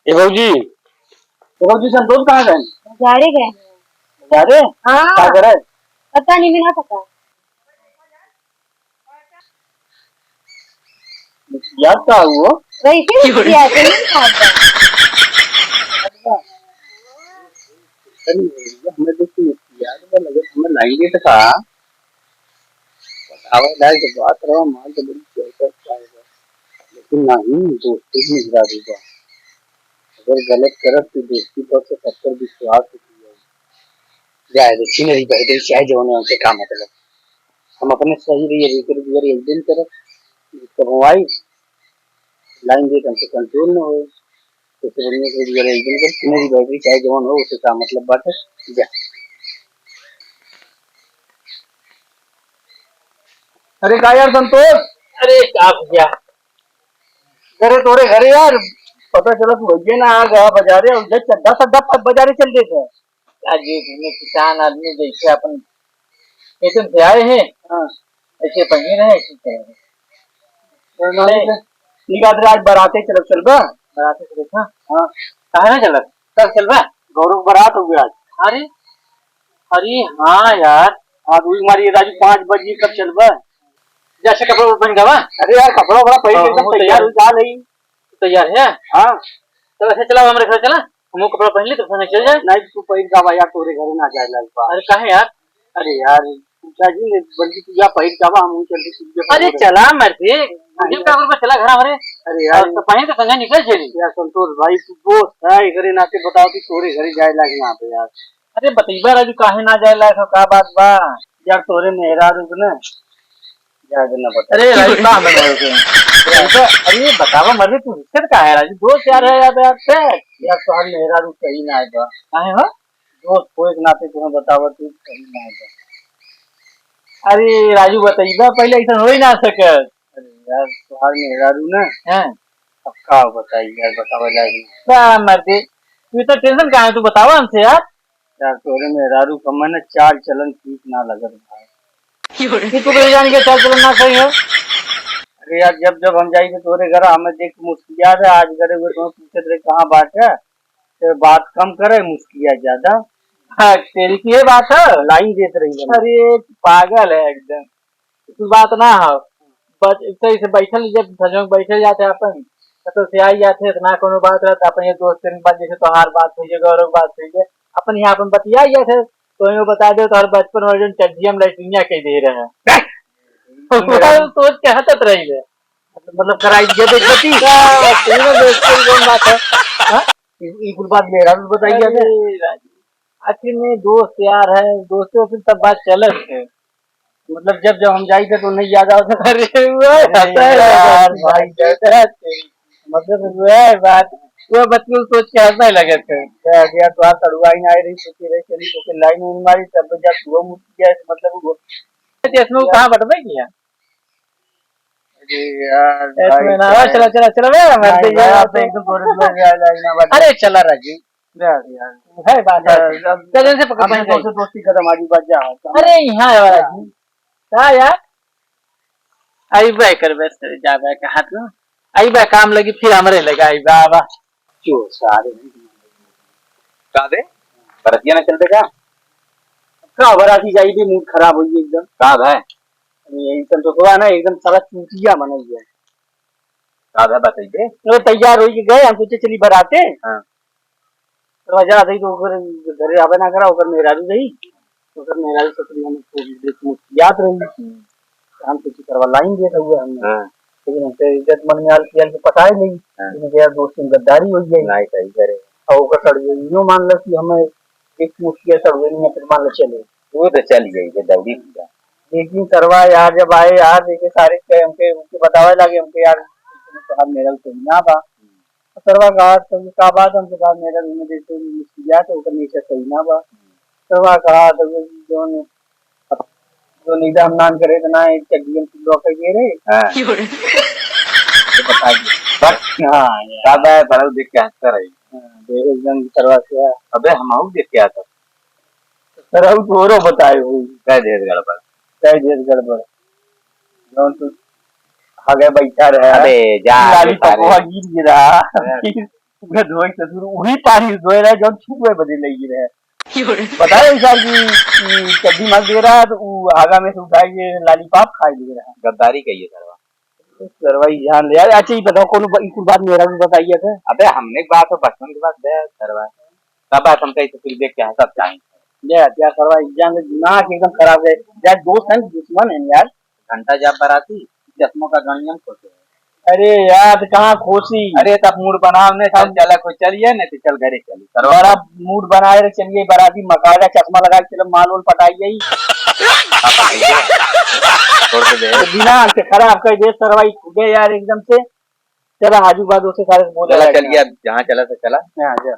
जी संतोष कहाँ गए? बाजारे गए। बाजारे? हाँ क्या करे? पता नहीं, बिना पता। याद का हुआ? वैसे ही किया थे, नहीं खाता। हमें देखिए याद में लगे हमें लाएंगे तो कहा बतावा लाए तो बात रहा माल तो बड़ी चौकस पाएगा लेकिन नहीं दोस्ती में गिरा देगा। अगर गलत करब तो दोस्ती पर से पत्थर विश्वास जाए देखी मेरी बहन चाहे जो होने उनसे काम मतलब हम अपने सही रही लेकर अगर एक दिन तरफ करवाई लाइन दे हमसे कंट्रोल न हो तो बोलने के लिए एक दिन कर मेरी बैटरी चाहे जवान हो उससे का मतलब बात है जा। अरे का यार संतोष? अरे क्या भैया अरे तोरे घरे यार पता चला तू भैया ना आ गया बाजारे उधर चड्डा सड्डा बाजारे चल देते हैं। आज ये किसान आदमी जैसे अपन खेतों से आए हैं हाँ ऐसे पढ़े रहे ऐसे चलेंगे। ठीक है आज बाराते चल चल बा बराते से देखा हाँ कहा ना चल कब चल बा गौरव बारात हो गया आज। अरे अरे हाँ यार हाँ तो हमारी राजू 5 बजे कब चल बा? जैसे कपड़ा पहन गवा। अरे यार कपड़ा बड़ा पहन के एकदम तैयार हो जा नहीं। तैयार है हाँ चल ऐसे चला हमारे घर चला हम कपड़ा पहन ले तो खाने चल जाए। नहीं तू पहन का यार तोरे घर ना जाए लाल पा। अरे कहे यार अरे यार पूछा जी ने बल्कि तू जा पहन का हम चल के अरे चला मरते मुझे क्या कर चला घर हमारे। अरे यार तो पहन तो संजय निकल चली यार संतोष भाई तू दोस्त है घरे नाते बताओ कि तोरे घरे जाए लागे यहाँ पे यार। अरे बतईबा राजू काहे ना जाए ला का बात बा यार तोरे मेहरा रुक ना याद ना बता। अरे राजू कहाँ बन रहे अरे बतावा मरे तू हिस्से का है राजू दोस्त यार है यार से यार तो हर मेहरा रुक सही ना आएगा काहे हो दोस्त को एक नाते तुम्हें बतावा तू सही ना आएगा। अरे राजू बताइबा पहले ऐसा हो ही ना सके। अरे यार तो हर मेहरा रू ना हैं अब का बताई यार बतावा लागे क्या मरते तू तो टेंशन कहाँ है तू बतावा हमसे यार। यार तोरे मेहरा रू का मन चाल चलन ठीक ना लगत भाई कि तू कहीं जाने के चाल चलन ना सही है। अरे यार जब जब हम जाएंगे तोरे घर हमें देख मुस्किया है आज करे हुए तो पूछे थे कहाँ बात है तो बात कम करे मुस्किया ज्यादा। हाँ तेरी की ये बात है लाइन देते रही है। अरे पागल है एकदम तू बात ना हो बस सही से बैठल जब सजों बैठे जाते हैं अपन तो से आई जाते ना कोनो बात रहता अपन ये दोस्त के बात जैसे तोहार बात हुई है गौरव बात हुई है अपन यहाँ अपन बतिया थे तो यूँ बता दो तो बचपन वर्जन चड्डियम लैट्रिनिया कह दे रहे हैं सोच के हंसत रही है मतलब कराई दिया देख बती कौन बात है कुल बात मेरा भी बताइए आखिर में दोस्त यार है दोस्तों से सब बात चलत है मतलब जब जब हम जाएंगे तो नहीं याद आता। अरे यार भाई मतलब वह बात वो बच्चों सोच के हंसने लगे थे यार तो आज तड़ुआई ना आई रही सोची रही चली तो लाइन में मारी तब जब वो मुझ गया मतलब वो इसमें कहाँ बटवे किया अरे यार इसमें ना चला चला चला वे मरते यार तो एकदम थोड़े दूर जा लाइन ना अरे चला राजू यार है बात चल से पकड़ अपने दोस्त दोस्ती खत्म आज बात जा अरे यहाँ है राजू क्या यार आई बाय कर बस जा बाय का हाथ में आई बाय काम लगी फिर हमारे लगा आई बाबा क्यों सारे का दे बरतिया ना चलते का बराती जाई भी मूड खराब हुई एकदम का है यही तो हुआ ना एकदम सारा चूतिया बना हुआ का है बताइए तो तैयार हो गए हम सोचे चली बराते हाँ तो वजह रही तो घर आवे ना करा उधर मेरा भी रही तो फिर मेरा भी सोच याद रही हम कुछ करवा लाइन दिया हुआ हमने लेकिन हमसे इज्जत मन में आल किया पता ही नहीं यार दोस्त में गद्दारी हो गई नहीं सही करे और ओकर सड़ गई यूं मान लो कि हमें एक मुश्किल सड़ गई नहीं फिर मान लो चले वो तो चल गई है दौड़ी पूरा लेकिन करवा यार जब आए यार देखे सारे हमके उनके बतावे लगे हमके यार साहब मेरा तो ना बा करवा कहा तो का बात हमके कहा मेरा रूम में जैसे मुश्किल तो ओकर नीचे सही ना बा करवा कहा तो जो निदान नान करे तो ना एक चड्डियम किलो के ये रे हां तो बता दे हां दादा बड़ा देख के हंसता रही देख एकदम करवा से अबे हम आऊ देख के आता सर अब तोरो बताए हो कह दे गड़बड़ कह दे गड़बड़ जौन तू आगे बैठा रहा अबे जा लाली पकवा गिर गिरा उहे धोई तो दूर वही पानी धोए रहे जो छुए बदे लगी रहे पता है सर कि कभी मत दे रहा तो वो आगा में से उठाई ये लॉलीपॉप खा ले रहा गद्दारी कही है सरवा। सरवाई ध्यान ले यार अच्छा ही बताओ कौन एक बात मेरा भी बताइए थे अबे हमने एक बात हो बचपन की बात है सरवा। तब बात हम कहीं तो फिर देख के हंसब चाहें। ये हत्या सरवाई जान दिमाग एकदम खराब है यार दोस्त है दुश्मन है यार घंटा जब बराती चश्मों का गणियम खोते। अरे यार कहाँ खोसी अरे तब मूड बनाओ ने चल चला कोई चलिए नहीं तो चल घरे चली सरवा। बड़ा मूड बनाए रहे चलिए बाराती मकान का चश्मा लगा के चलो माल उल पटाई गई छोड़ के दे। दिमाग से खराब कर दे सरवाई खुदे यार एकदम से चला आजू बाजू से सारे बोला चला चलिए जहाँ चला तो चला। हाँ, जा